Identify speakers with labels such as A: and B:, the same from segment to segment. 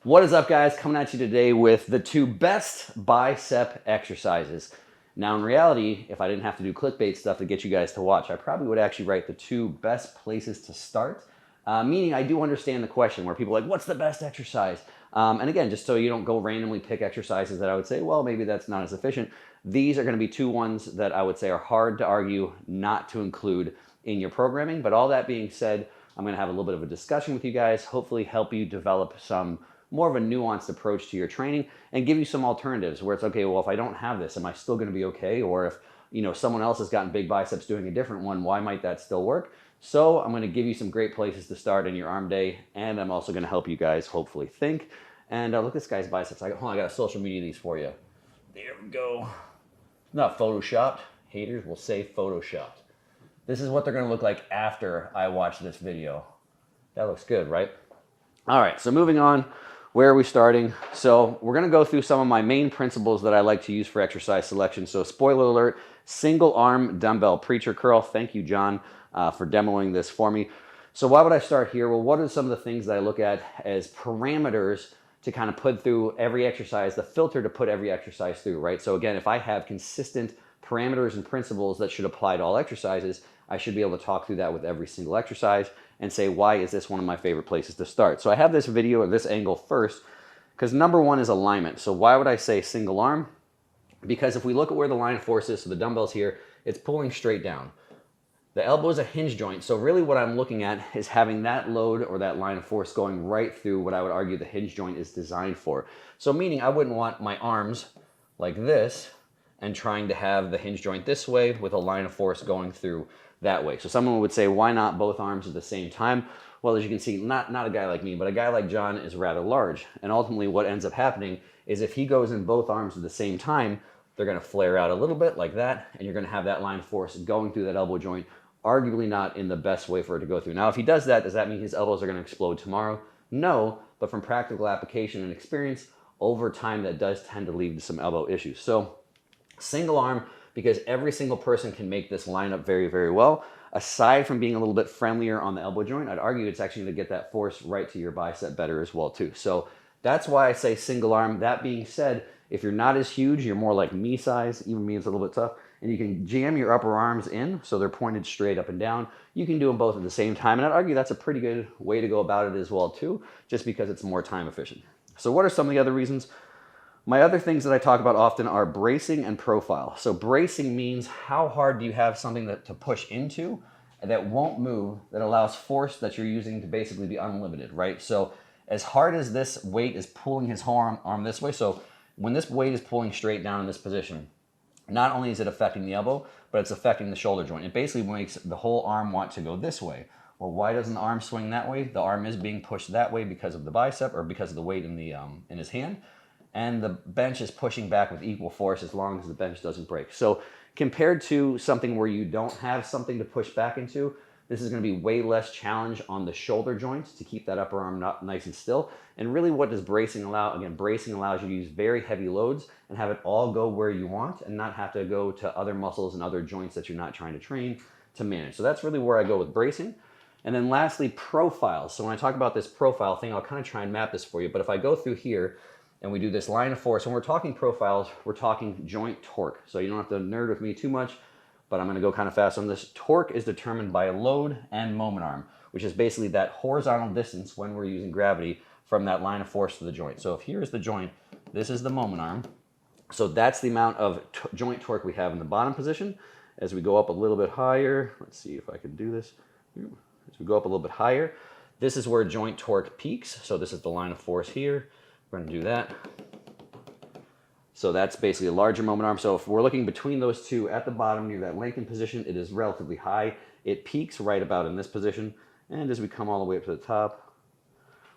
A: What is up, guys? Coming at you today with the two best bicep exercises. Now, in reality, if I didn't have to do clickbait stuff to get you guys to watch, I probably would actually write the two best places to start. Meaning, I do understand the question where people are like, what's the best exercise? And again, just so you don't go randomly pick exercises that I would say, well, maybe that's not as efficient. These are going to be two ones that I would say are hard to argue not to include in your programming. But all that being said, I'm going to have a little bit of a discussion with you guys, hopefully help you develop some more of a nuanced approach to your training and give you some alternatives where it's okay, well, if I don't have this, am I still going to be okay? Or if, someone else has gotten big biceps doing a different one, why might that still work? So I'm going to give you some great places to start in your arm day, and I'm also going to help you guys hopefully think. And look at this guy's biceps. I got a social media these for you. There we go. Not photoshopped. Haters will say photoshopped. This is what they're going to look like after I watch this video. That looks good, right? All right, so moving on. Where are we starting? So we're going to go through some of my main principles that I like to use for exercise selection. So spoiler alert, single arm dumbbell preacher curl. Thank you, John, for demoing this for me. So why would I start here? Well, what are some of the things that I look at as parameters to kind of put through every exercise, the filter to put every exercise through, right? So again, if I have consistent parameters and principles that should apply to all exercises, I should be able to talk through that with every single exercise and say, why is this one of my favorite places to start? So I have this video at this angle first because number one is alignment. So why would I say single arm? Because if we look at where the line of force is, so the dumbbell's here, it's pulling straight down. The elbow is a hinge joint. So really what I'm looking at is having that load or that line of force going right through what I would argue the hinge joint is designed for. So meaning I wouldn't want my arms like this and trying to have the hinge joint this way with a line of force going through that way. So someone would say, why not both arms at the same time? Well, as you can see, not a guy like me, but a guy like John is rather large. And ultimately what ends up happening is if he goes in both arms at the same time, they're going to flare out a little bit like that, and you're going to have that line of force going through that elbow joint, arguably not in the best way for it to go through. Now, if he does that, does that mean his elbows are going to explode tomorrow? No, but from practical application and experience, over time that does tend to lead to some elbow issues. So single arm, because every single person can make this line up very, very well. Aside from being a little bit friendlier on the elbow joint, I'd argue it's actually going to get that force right to your bicep better as well too. So that's why I say single arm. That being said, if you're not as huge, you're more like me size, even me is a little bit tough, and you can jam your upper arms in so they're pointed straight up and down. You can do them both at the same time, and I'd argue that's a pretty good way to go about it as well too, just because it's more time efficient. So what are some of the other reasons? My other things that I talk about often are bracing and profile. So bracing means how hard do you have something to push into that won't move, that allows force that you're using to basically be unlimited, right? So as hard as this weight is pulling his whole arm this way, so when this weight is pulling straight down in this position, not only is it affecting the elbow, but it's affecting the shoulder joint. It basically makes the whole arm want to go this way. Well, why doesn't the arm swing that way? The arm is being pushed that way because of the bicep or because of the weight in his hand. And the bench is pushing back with equal force as long as the bench doesn't break. So compared to something where you don't have something to push back into, this is going to be way less challenge on the shoulder joints to keep that upper arm nice and still. And really what does bracing allow? Again, bracing allows you to use very heavy loads and have it all go where you want and not have to go to other muscles and other joints that you're not trying to train to manage. So that's really where I go with bracing. And then lastly, profiles. So when I talk about this profile thing, I'll kind of try and map this for you. But if I go through here, and we do this line of force. When we're talking profiles, we're talking joint torque. So you don't have to nerd with me too much, but I'm gonna go kind of fast on this. Torque is determined by load and moment arm, which is basically that horizontal distance when we're using gravity from that line of force to the joint. So if here's the joint, this is the moment arm. So that's the amount of joint torque we have in the bottom position. As we go up a little bit higher, let's see if I can do this. As we go up a little bit higher, this is where joint torque peaks. So this is the line of force here. We're going to do that. So that's basically a larger moment arm. So if we're looking between those two at the bottom near that Lincoln position, it is relatively high. It peaks right about in this position. And as we come all the way up to the top,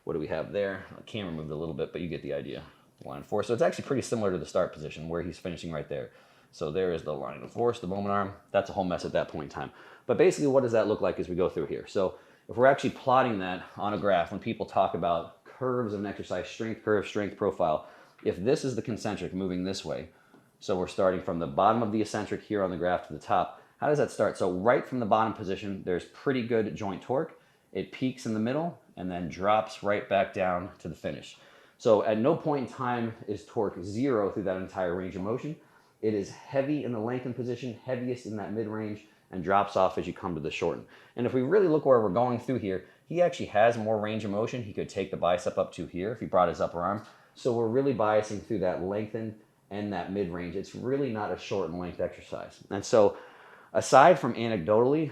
A: what do we have there? The camera moved a little bit, but you get the idea. Line of force. So it's actually pretty similar to the start position where he's finishing right there. So there is the line of force, the moment arm. That's a whole mess at that point in time. But basically, what does that look like as we go through here? So if we're actually plotting that on a graph, when people talk about curves of an exercise, strength curve, strength profile, if this is the concentric moving this way, so we're starting from the bottom of the eccentric here on the graph to the top, how does that start? So right from the bottom position, there's pretty good joint torque. It peaks in the middle and then drops right back down to the finish. So at no point in time is torque zero through that entire range of motion. It is heavy in the lengthened position, heaviest in that mid-range, and drops off as you come to the shorten. And if we really look where we're going through here, he actually has more range of motion. He could take the bicep up to here if he brought his upper arm. So we're really biasing through that lengthened and that mid-range. It's really not a short and length exercise. And so aside from anecdotally,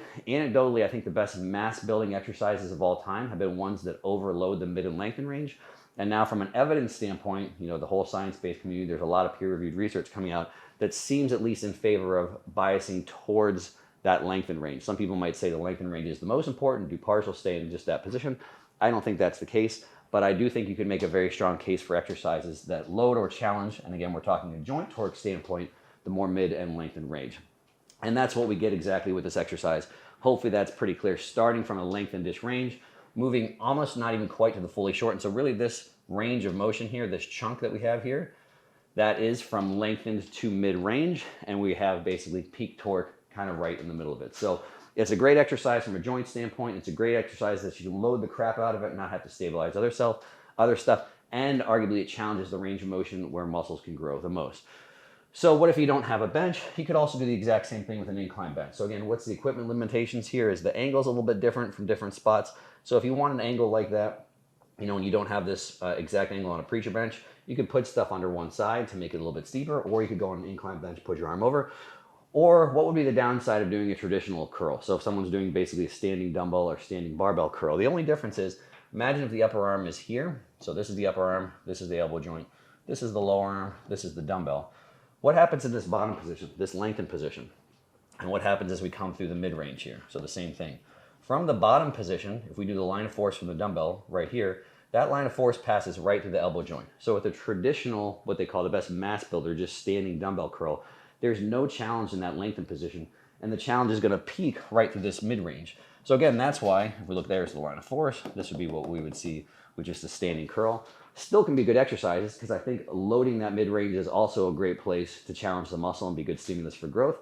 A: I think the best mass building exercises of all time have been ones that overload the mid and lengthen range. And now from an evidence standpoint, the whole science-based community, there's a lot of peer-reviewed research coming out that seems at least in favor of biasing towards that lengthen range. Some people might say the lengthen range is the most important, do partial stay in just that position. I don't think that's the case, but I do think you can make a very strong case for exercises that load or challenge, and again, we're talking a joint torque standpoint, the more mid and lengthen range. And that's what we get exactly with this exercise. Hopefully that's pretty clear, starting from a lengthened-ish range, moving almost not even quite to the fully shortened. So really this range of motion here, this chunk that we have here, that is from lengthened to mid-range, and we have basically peak torque kind of right in the middle of it. So it's a great exercise from a joint standpoint. It's a great exercise that you can load the crap out of it and not have to stabilize other stuff, and arguably it challenges the range of motion where muscles can grow the most. So what if you don't have a bench? You could also do the exact same thing with an incline bench. So again, what's the equipment limitations here is the angle's a little bit different from different spots. So if you want an angle like that, and you don't have this exact angle on a preacher bench, you could put stuff under one side to make it a little bit steeper, or you could go on an incline bench, put your arm over. Or what would be the downside of doing a traditional curl? So if someone's doing basically a standing dumbbell or standing barbell curl, the only difference is, imagine if the upper arm is here. So this is the upper arm, this is the elbow joint, this is the lower arm, this is the dumbbell. What happens in this bottom position, this lengthened position? And what happens as we come through the mid-range here? So the same thing. From the bottom position, if we do the line of force from the dumbbell right here, that line of force passes right through the elbow joint. So with a traditional, what they call the best mass builder, just standing dumbbell curl, there's no challenge in that lengthened position, and the challenge is going to peak right through this mid-range. So again, that's why, if we look there's the line of force, this would be what we would see with just a standing curl. Still can be good exercises, because I think loading that mid-range is also a great place to challenge the muscle and be good stimulus for growth.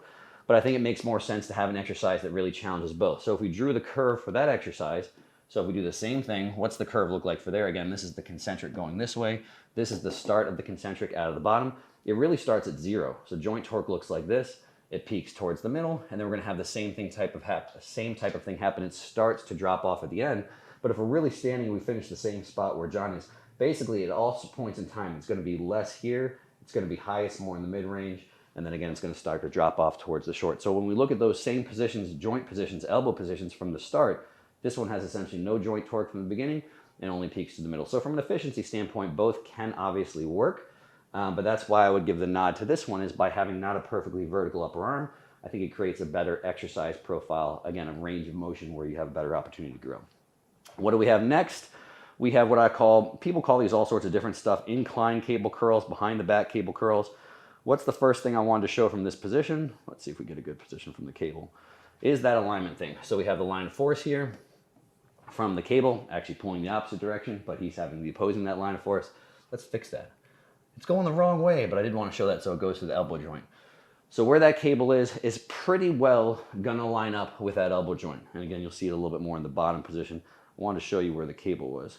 A: But I think it makes more sense to have an exercise that really challenges both. So if we drew the curve for that exercise, so if we do the same thing, what's the curve look like for there? Again, this is the concentric going this way. This is the start of the concentric out of the bottom. It really starts at zero. So joint torque looks like this. It peaks towards the middle, and then we're going to have the same type of thing happen. It starts to drop off at the end. But if we're really standing, we finish the same spot where John is. Basically, at all points in time, it's going to be less here. It's going to be highest more in the mid-range. And then again, it's going to start to drop off towards the short. So when we look at those same positions, joint positions, elbow positions from the start, this one has essentially no joint torque from the beginning and only peaks to the middle. So from an efficiency standpoint, both can obviously work. But that's why I would give the nod to this one, is by having not a perfectly vertical upper arm, I think it creates a better exercise profile, again, a range of motion where you have a better opportunity to grow. What do we have next? We have what people call these all sorts of different stuff, incline cable curls, behind the back cable curls. What's the first thing I wanted to show from this position? Let's see if we get a good position from the cable. Is that alignment thing. So we have the line of force here from the cable, actually pulling the opposite direction, but he's having the opposing that line of force. Let's fix that. It's going the wrong way, but I did want to show that so it goes to the elbow joint. So where that cable is pretty well gonna line up with that elbow joint. And again, you'll see it a little bit more in the bottom position. I wanted to show you where the cable was,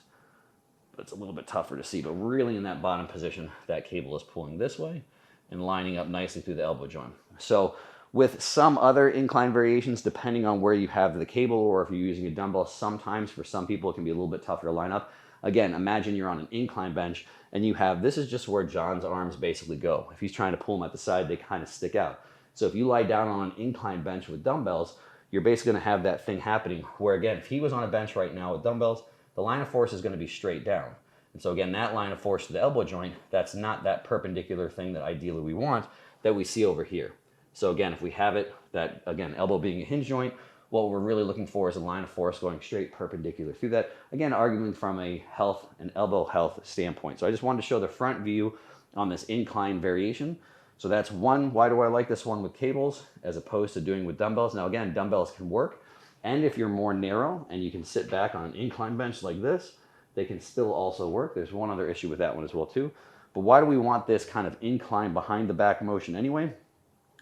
A: but it's a little bit tougher to see. But really in that bottom position, that cable is pulling this way and lining up nicely through the elbow joint. So with some other incline variations, depending on where you have the cable or if you're using a dumbbell, sometimes for some people it can be a little bit tougher to line up. Again, imagine you're on an incline bench and you have, this is just where John's arms basically go. If he's trying to pull them at the side, they kind of stick out. So if you lie down on an incline bench with dumbbells, you're basically gonna have that thing happening where, again, if he was on a bench right now with dumbbells, the line of force is gonna be straight down. And so again, that line of force to the elbow joint, that's not that perpendicular thing that ideally we want that we see over here. So again, if we have it, that again, elbow being a hinge joint, what we're really looking for is a line of force going straight perpendicular through that. Again, arguing from a health and elbow health standpoint. So I just wanted to show the front view on this incline variation. So that's one, why do I like this one with cables as opposed to doing with dumbbells? Now again, dumbbells can work. And if you're more narrow and you can sit back on an incline bench like this, they can still also work. There's one other issue with that one as well too. But why do we want this kind of incline behind the back motion anyway?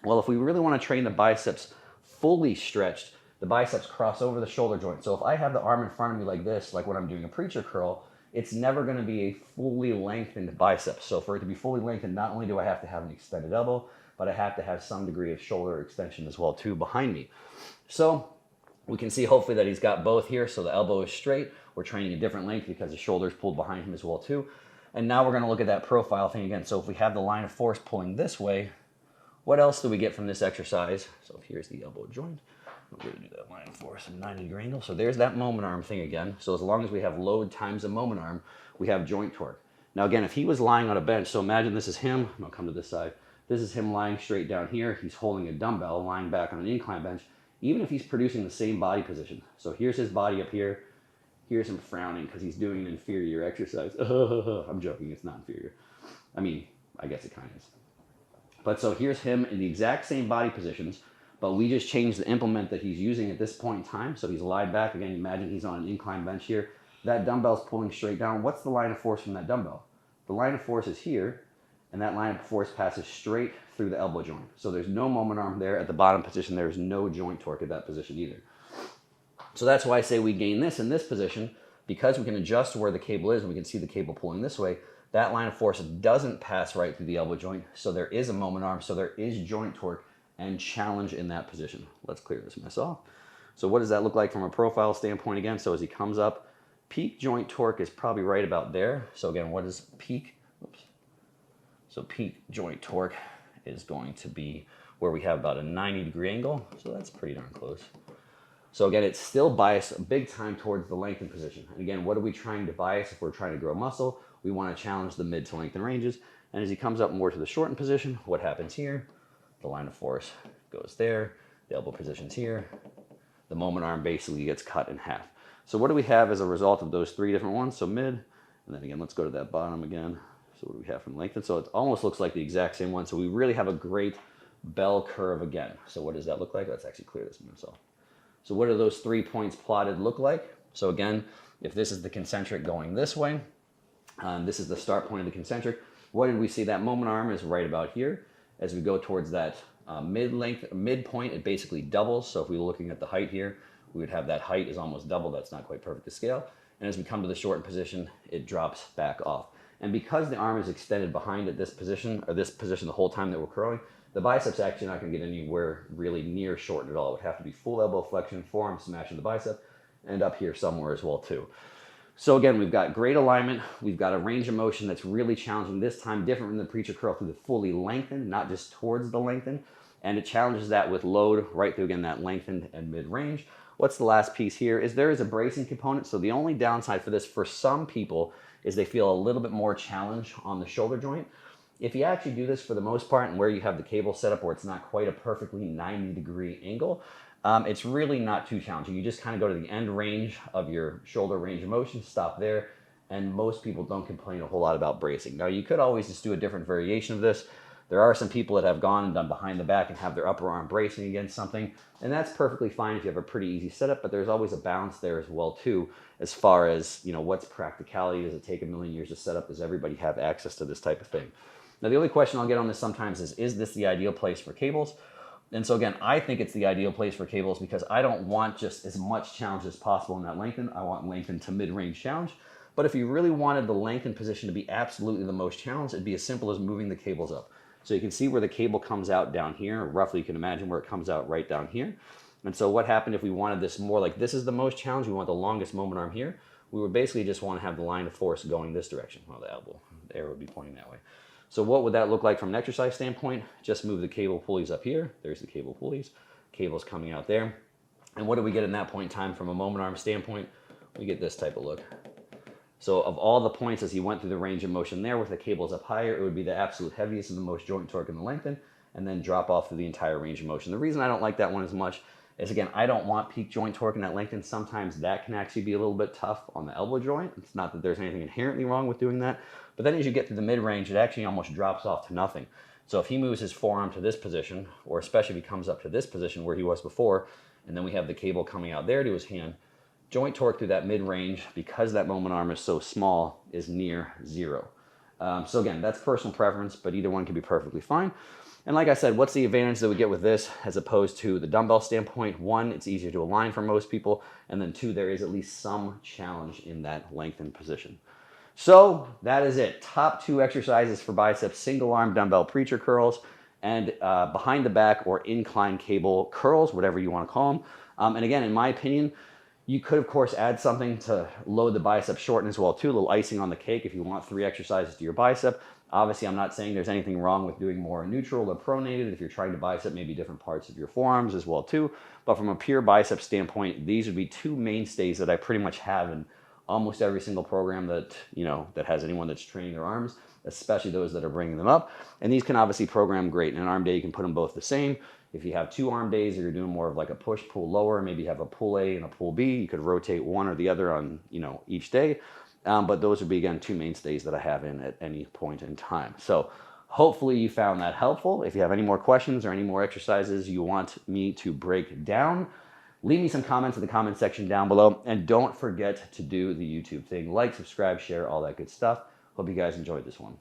A: Well, if we really want to train the biceps fully stretched, the biceps cross over the shoulder joint. So if I have the arm in front of me like this, like when I'm doing a preacher curl, it's never going to be a fully lengthened bicep. So for it to be fully lengthened, not only do I have to have an extended elbow, but I have to have some degree of shoulder extension as well too behind me. So we can see hopefully that he's got both here. So the elbow is straight. We're training a different length because the shoulder is pulled behind him as well too. And now we're going to look at that profile thing again. So if we have the line of force pulling this way, what else do we get from this exercise? So here's the elbow joint. We're going to do that line of force, a 90-degree angle. So there's that moment arm thing again. So as long as we have load times a moment arm, we have joint torque. Now again, if he was lying on a bench, so imagine this is him. I'll come to this side. This is him lying straight down here. He's holding a dumbbell, lying back on an incline bench, even if he's producing the same body position. So here's his body up here. Here's him frowning because he's doing an inferior exercise. I'm joking, it's not inferior. I mean, I guess it kind of is. But so here's him in the exact same body positions, but we just changed the implement that he's using at this point in time. So he's lied back. Again, imagine he's on an incline bench here. That dumbbell's pulling straight down. What's the line of force from that dumbbell? The line of force is here, and that line of force passes straight through the elbow joint. So there's no moment arm there. At the bottom position, there's no joint torque at that position either. So that's why I say we gain this in this position, because we can adjust where the cable is, and we can see the cable pulling this way. That line of force doesn't pass right through the elbow joint, so there is a moment arm, so there is joint torque and challenge in that position. Let's clear this mess off. So what does that look like from a profile standpoint again? So as he comes up, peak joint torque is probably right about there. So again, what is peak? Oops. So peak joint torque is going to be where we have about a 90-degree angle. So that's pretty darn close. So again, it's still biased big time towards the lengthened position. And again, what are we trying to bias if we're trying to grow muscle? We want to challenge the mid to lengthen ranges. And as he comes up more to the shortened position, what happens here? The line of force goes there. The elbow position's here. The moment arm basically gets cut in half. So what do we have as a result of those three different ones? So mid, and then again, let's go to that bottom again. So what do we have from lengthen? So it almost looks like the exact same one. So we really have a great bell curve again. So what does that look like? Let's actually clear this mess off. So what do those 3 points plotted look like? So again, if this is the concentric going this way, this is the start point of the concentric. What did we see? That moment arm is right about here. As we go towards that midpoint, it basically doubles. So if we were looking at the height here, we would have that height is almost double. That's not quite perfect to scale. And as we come to the shortened position, it drops back off. And because the arm is extended behind at this position, or this position the whole time that we're curling, the bicep's actually not going to get anywhere really near shortened at all. It would have to be full elbow flexion, forearm smash of the bicep, and up here somewhere as well too. So again, we've got great alignment. We've got a range of motion that's really challenging this time, different from the preacher curl through the fully lengthened, not just towards the lengthened. And it challenges that with load right through, again, that lengthened and mid-range. What's the last piece here is there is a bracing component. So the only downside for this for some people is they feel a little bit more challenge on the shoulder joint. If you actually do this for the most part and where you have the cable set up where it's not quite a perfectly 90-degree angle, it's really not too challenging. You just kind of go to the end range of your shoulder range of motion, stop there, and most people don't complain a whole lot about bracing. Now, you could always just do a different variation of this. There are some people that have gone and done behind the back and have their upper arm bracing against something, and that's perfectly fine if you have a pretty easy setup, but there's always a balance there as well too, as far as, you know, what's practicality? Does it take a million years to set up? Does everybody have access to this type of thing? Now, the only question I'll get on this sometimes is this the ideal place for cables? And so again, I think it's the ideal place for cables because I don't want just as much challenge as possible in that lengthen. I want lengthen to mid-range challenge. But if you really wanted the lengthen position to be absolutely the most challenged, it'd be as simple as moving the cables up. So you can see where the cable comes out down here. Roughly, you can imagine where it comes out right down here. And so what happened if we wanted this more like this is the most challenge, we want the longest moment arm here, we would basically just want to have the line of force going this direction. Well, the arrow would be pointing that way. So what would that look like from an exercise standpoint? Just move the cable pulleys up here. There's the cable pulleys. Cable's coming out there. And what do we get in that point in time from a moment arm standpoint? We get this type of look. So of all the points as he went through the range of motion there with the cables up higher, it would be the absolute heaviest and the most joint torque in the lengthen, and then drop off through the entire range of motion. The reason I don't like that one as much is, again, I don't want peak joint torque in that lengthen. Sometimes that can actually be a little bit tough on the elbow joint. It's not that there's anything inherently wrong with doing that, but then as you get to the mid-range, it actually almost drops off to nothing. So if he moves his forearm to this position, or especially if he comes up to this position where he was before, and then we have the cable coming out there to his hand, joint torque through that mid-range, because that moment arm is so small, is near zero. So again, that's personal preference, but either one can be perfectly fine. And like I said, what's the advantage that we get with this as opposed to the dumbbell standpoint? One, it's easier to align for most people. And then two, there is at least some challenge in that lengthened position. So that is it. Top 2 exercises for biceps: single arm dumbbell preacher curls and behind the back or incline cable curls, whatever you want to call them. And again, in my opinion, you could, of course, add something to load the bicep shorten as well, too. A little icing on the cake if you want 3 exercises to your bicep. Obviously, I'm not saying there's anything wrong with doing more neutral or pronated if you're trying to bicep maybe different parts of your forearms as well, too. But from a pure bicep standpoint, these would be 2 mainstays that I pretty much have in almost every single program that, that has anyone that's training their arms, especially those that are bringing them up. And these can obviously program great. In an arm day, you can put them both the same. If you have 2 arm days or you're doing more of like a push, pull lower, maybe you have a pull A and a pull B, you could rotate one or the other on, each day. But those would be, again, 2 mainstays that I have in at any point in time. So hopefully you found that helpful. If you have any more questions or any more exercises you want me to break down, leave me some comments in the comment section down below. And don't forget to do the YouTube thing. Like, subscribe, share, all that good stuff. Hope you guys enjoyed this one.